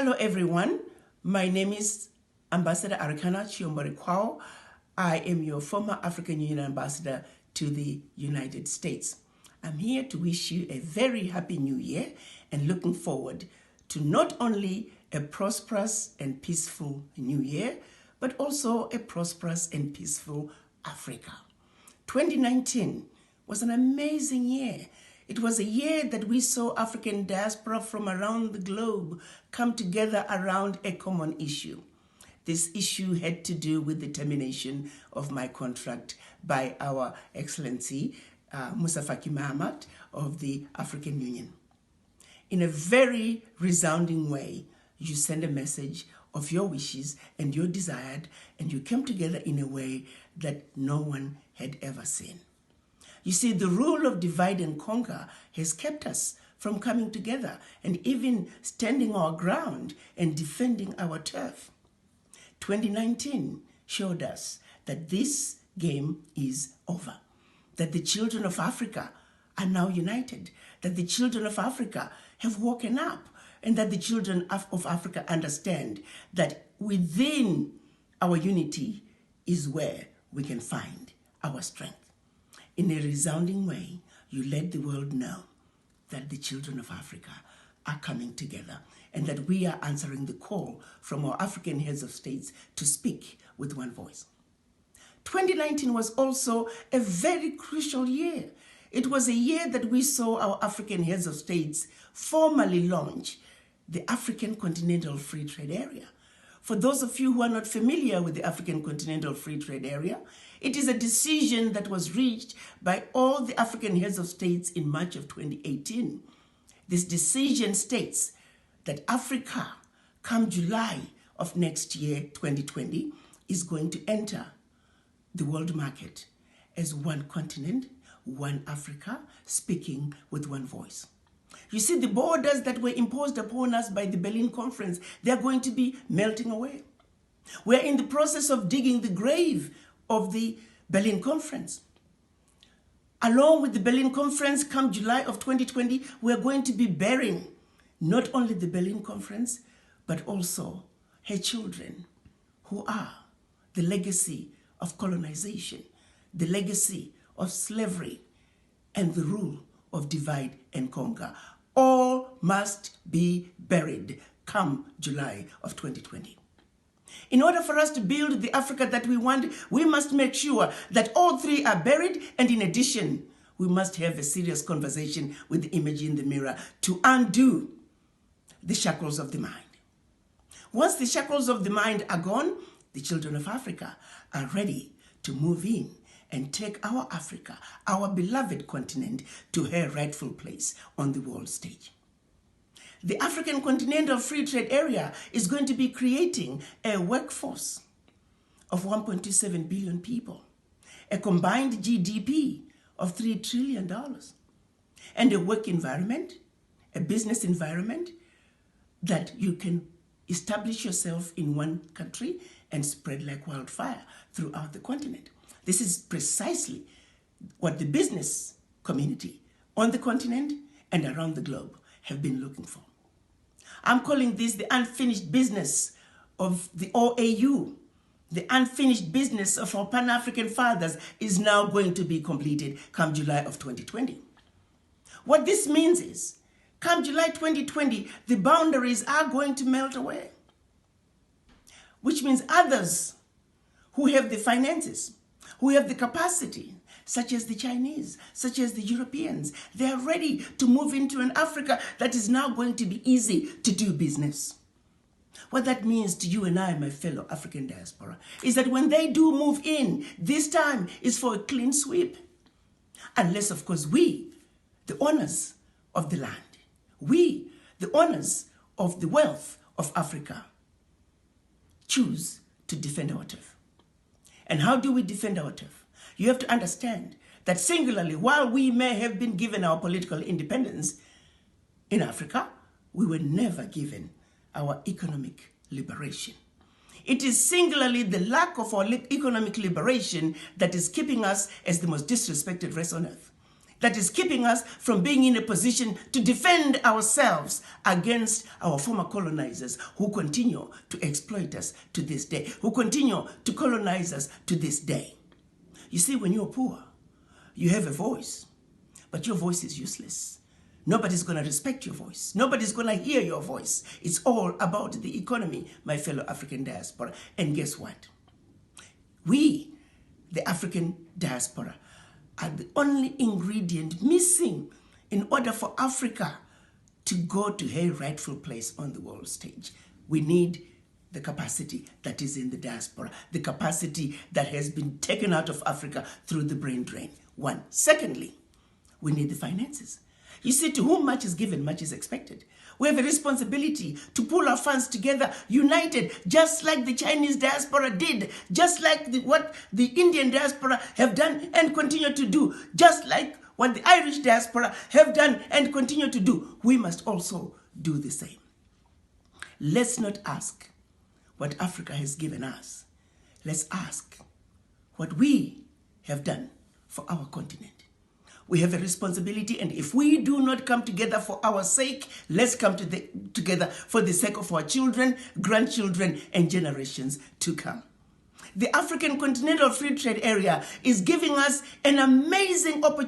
Hello everyone, my name is Ambassador Arikana Chiyombori-Quao. I am your former African Union Ambassador to the United States. I'm here to wish you a very happy new year and looking forward to not only a prosperous and peaceful new year, but also a prosperous and peaceful Africa. 2019 was an amazing year. It was a year that we saw African diaspora from around the globe come together around a common issue. This issue had to do with the termination of my contract by our Excellency Moussa Faki Mahamat of the African Union. In a very resounding way, you send a message of your wishes and your desired, and you came together in a way that no one had ever seen. You see, the rule of divide and conquer has kept us from coming together and even standing our ground and defending our turf. 2019 showed us that this game is over, that the children of Africa are now united, that the children of Africa have woken up, and that the children of Africa understand that within our unity is where we can find our strength. In a resounding way, you let the world know that the children of Africa are coming together and that we are answering the call from our African heads of states to speak with one voice. 2019 was also a very crucial year. It was a year that we saw our African heads of states formally launch the African Continental Free Trade Area. For those of you who are not familiar with the African Continental Free Trade Area, it is a decision that was reached by all the African heads of states in March of 2018. This decision states that Africa, come July of next year, 2020, is going to enter the world market as one continent, one Africa, speaking with one voice. You see, the borders that were imposed upon us by the Berlin Conference, they're going to be melting away. We're in the process of digging the grave of the Berlin Conference. Along with the Berlin Conference, come July of 2020, we're going to be burying not only the Berlin Conference, but also her children, who are the legacy of colonization, the legacy of slavery, and the rule of divide and conquer. All must be buried come July of 2020. In order for us to build the Africa that we want, we must make sure that all three are buried, and in addition, we must have a serious conversation with the image in the mirror to undo the shackles of the mind. Once the shackles of the mind are gone, the children of Africa are ready to move in and take our Africa, our beloved continent, to her rightful place on the world stage. The African Continental Free Trade Area is going to be creating a workforce of 1.27 billion people, a combined GDP of $3 trillion, and a work environment, a business environment that you can establish yourself in one country and spread like wildfire throughout the continent. This is precisely what the business community on the continent and around the globe have been looking for. I'm calling this the unfinished business of the OAU. The unfinished business of our Pan-African fathers is now going to be completed come July of 2020. What this means is, come July 2020, the boundaries are going to melt away, which means others who have the finances, who have the capacity, such as the Chinese, such as the Europeans, they are ready to move into an Africa that is now going to be easy to do business. What that means to you and I, my fellow African diaspora, is that when they do move in, this time is for a clean sweep. Unless, of course, we, the owners of the land, we, the owners of the wealth of Africa, choose to defend our turf. And how do we defend our turf? You have to understand that singularly, while we may have been given our political independence in Africa, we were never given our economic liberation. It is singularly the lack of our economic liberation that is keeping us as the most disrespected race on earth. that is keeping us from being in a position to defend ourselves against our former colonizers who continue to exploit us to this day, who continue to colonize us to this day. You see, when you're poor, you have a voice, but your voice is useless. Nobody's going to respect your voice. Nobody's going to hear your voice. It's all about the economy, my fellow African diaspora. And guess what? We, the African diaspora, are the only ingredient missing in order for Africa to go to her rightful place on the world stage. We need the capacity that is in the diaspora, the capacity that has been taken out of Africa through the brain drain. One. Secondly, we need the finances. You see, to whom much is given, much is expected. We have a responsibility to pull our funds together, united, just like the Chinese diaspora did, just like what the Indian diaspora have done and continue to do, just like what the Irish diaspora have done and continue to do. We must also do the same. Let's not ask what Africa has given us. Let's ask what we have done for our continent. We have a responsibility, and if we do not come together for our sake, let's come together for the sake of our children, grandchildren, and generations to come. The African Continental Free Trade Area is giving us an amazing opportunity